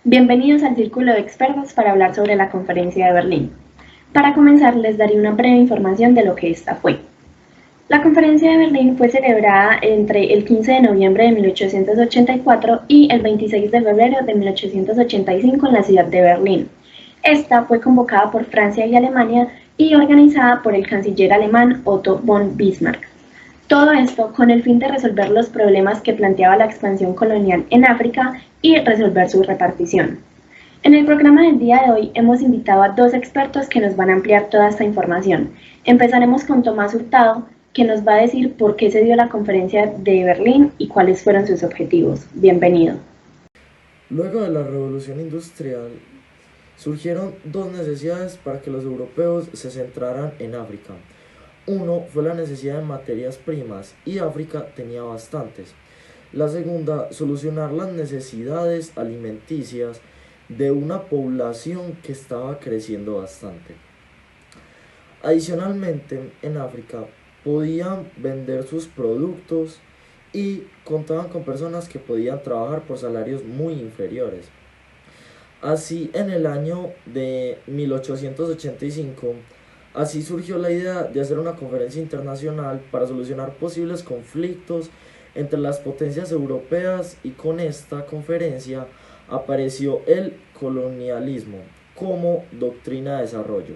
Bienvenidos al Círculo de Expertos para hablar sobre la Conferencia de Berlín. Para comenzar, les daré una breve información de lo que esta fue. La Conferencia de Berlín fue celebrada entre el 15 de noviembre de 1884 y el 26 de febrero de 1885 en la ciudad de Berlín. Esta fue convocada por Francia y Alemania y organizada por el canciller alemán Otto von Bismarck. Todo esto con el fin de resolver los problemas que planteaba la expansión colonial en África y resolver su repartición. En el programa del día de hoy hemos invitado a dos expertos que nos van a ampliar toda esta información. Empezaremos con Tomás Hurtado, que nos va a decir por qué se dio la conferencia de Berlín y cuáles fueron sus objetivos. Bienvenido. Luego de la Revolución Industrial, surgieron dos necesidades para que los europeos se centraran en África. Uno fue la necesidad de materias primas, y África tenía bastantes. La segunda, solucionar las necesidades alimenticias de una población que estaba creciendo bastante. Adicionalmente, en África podían vender sus productos y contaban con personas que podían trabajar por salarios muy inferiores. Así, en el año de 1885, así surgió la idea de hacer una conferencia internacional para solucionar posibles conflictos entre las potencias europeas, y con esta conferencia apareció el colonialismo como doctrina de desarrollo.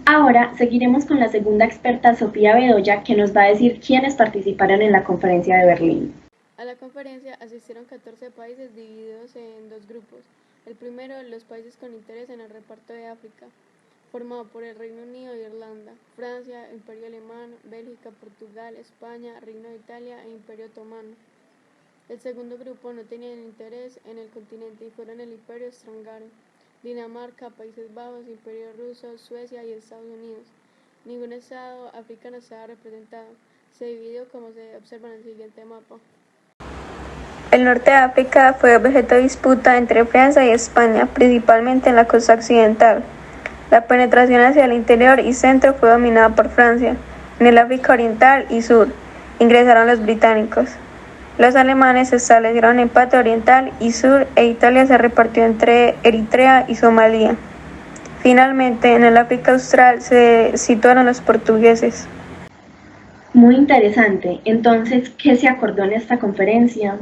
Ahora seguiremos con la segunda experta, Sofía Bedoya, que nos va a decir quiénes participaron en la conferencia de Berlín. A la conferencia asistieron 14 países divididos en dos grupos. El primero, los países con interés en el reparto de África, formado por el Reino Unido e Irlanda, Francia, Imperio Alemán, Bélgica, Portugal, España, Reino de Italia e Imperio Otomano. El segundo grupo no tenía interés en el continente y fueron el Imperio Austrohúngaro, Dinamarca, Países Bajos, Imperio Ruso, Suecia y Estados Unidos. Ningún estado africano estaba representado. Se dividió como se observa en el siguiente mapa. El norte de África fue objeto de disputa entre Francia y España, principalmente en la costa occidental. La penetración hacia el interior y centro fue dominada por Francia. En el África oriental y sur ingresaron los británicos. Los alemanes se establecieron en Patria Oriental y Sur, e Italia se repartió entre Eritrea y Somalia. Finalmente, en el África Austral se situaron los portugueses. Muy interesante. Entonces, ¿qué se acordó en esta conferencia?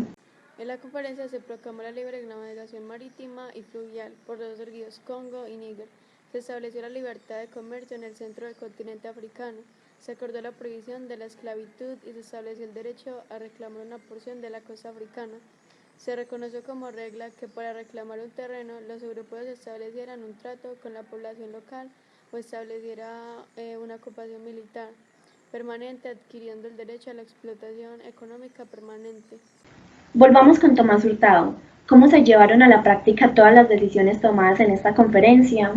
En la conferencia se proclamó la libre navegación marítima y fluvial por los ríos Congo y Níger. Se estableció la libertad de comercio en el centro del continente africano. Se acordó la prohibición de la esclavitud y se estableció el derecho a reclamar una porción de la costa africana. Se reconoció como regla que para reclamar un terreno los europeos establecieran un trato con la población local o estableciera una ocupación militar permanente, adquiriendo el derecho a la explotación económica permanente. Volvamos con Tomás Hurtado. ¿Cómo se llevaron a la práctica todas las decisiones tomadas en esta conferencia?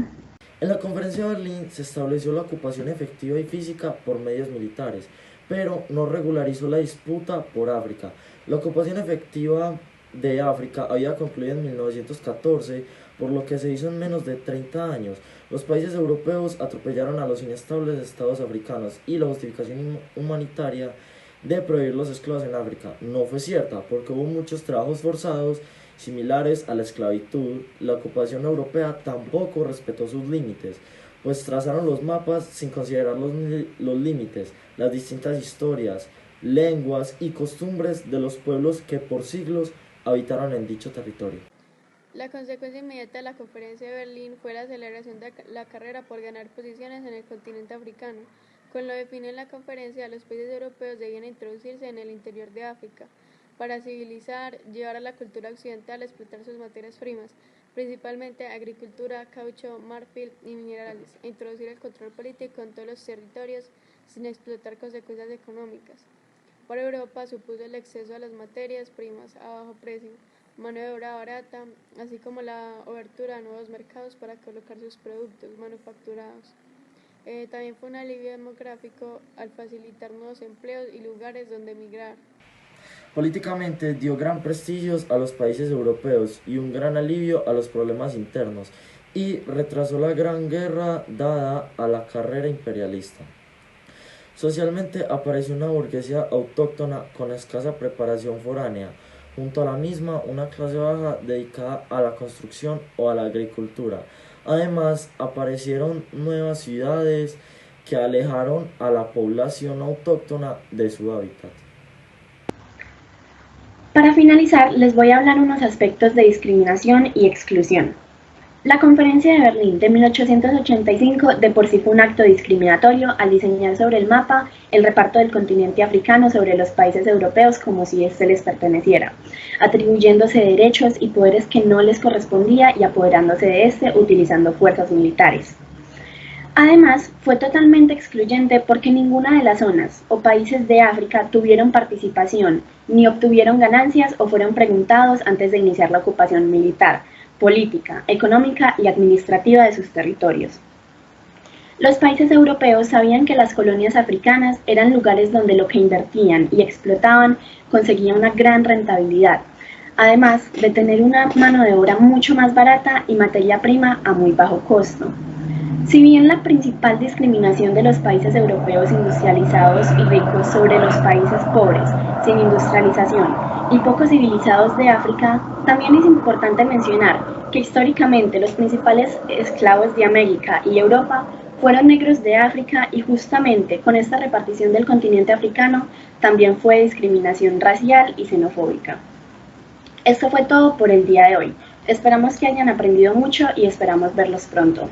En la conferencia de Berlín se estableció la ocupación efectiva y física por medios militares, pero no regularizó la disputa por África. La ocupación efectiva de África había concluido en 1914, por lo que se hizo en menos de 30 años. Los países europeos atropellaron a los inestables estados africanos, y la justificación humanitaria de prohibir los esclavos en África no fue cierta, porque hubo muchos trabajos forzados similares a la esclavitud. La ocupación europea tampoco respetó sus límites, pues trazaron los mapas sin considerar los límites, las distintas historias, lenguas y costumbres de los pueblos que por siglos habitaron en dicho territorio. La consecuencia inmediata de la conferencia de Berlín fue la aceleración de la carrera por ganar posiciones en el continente africano. Con lo definido en la conferencia, los países europeos debían introducirse en el interior de África para civilizar, llevar a la cultura occidental a explotar sus materias primas, principalmente agricultura, caucho, marfil y minerales, e introducir el control político en todos los territorios sin explotar consecuencias económicas. Para Europa supuso el acceso a las materias primas a bajo precio, mano de obra barata, así como la abertura a nuevos mercados para colocar sus productos manufacturados. También fue un alivio demográfico al facilitar nuevos empleos y lugares donde emigrar. Políticamente dio gran prestigio a los países europeos y un gran alivio a los problemas internos, y retrasó la gran guerra dada a la carrera imperialista. Socialmente apareció una burguesía autóctona con escasa preparación foránea, junto a la misma una clase baja dedicada a la construcción o a la agricultura. Además, aparecieron nuevas ciudades que alejaron a la población autóctona de su hábitat. Para finalizar, les voy a hablar unos aspectos de discriminación y exclusión. La Conferencia de Berlín de 1885 de por sí fue un acto discriminatorio al diseñar sobre el mapa el reparto del continente africano sobre los países europeos como si éste les perteneciera, atribuyéndose derechos y poderes que no les correspondía y apoderándose de este utilizando fuerzas militares. Además, fue totalmente excluyente porque ninguna de las zonas o países de África tuvieron participación, ni obtuvieron ganancias o fueron preguntados antes de iniciar la ocupación militar, política, económica y administrativa de sus territorios. Los países europeos sabían que las colonias africanas eran lugares donde lo que invertían y explotaban conseguía una gran rentabilidad, además de tener una mano de obra mucho más barata y materia prima a muy bajo costo. Si bien la principal discriminación de los países europeos industrializados y ricos sobre los países pobres, sin industrialización y poco civilizados de África, también es importante mencionar que históricamente los principales esclavos de América y Europa fueron negros de África y justamente con esta repartición del continente africano también fue discriminación racial y xenofóbica. Esto fue todo por el día de hoy. Esperamos que hayan aprendido mucho y esperamos verlos pronto.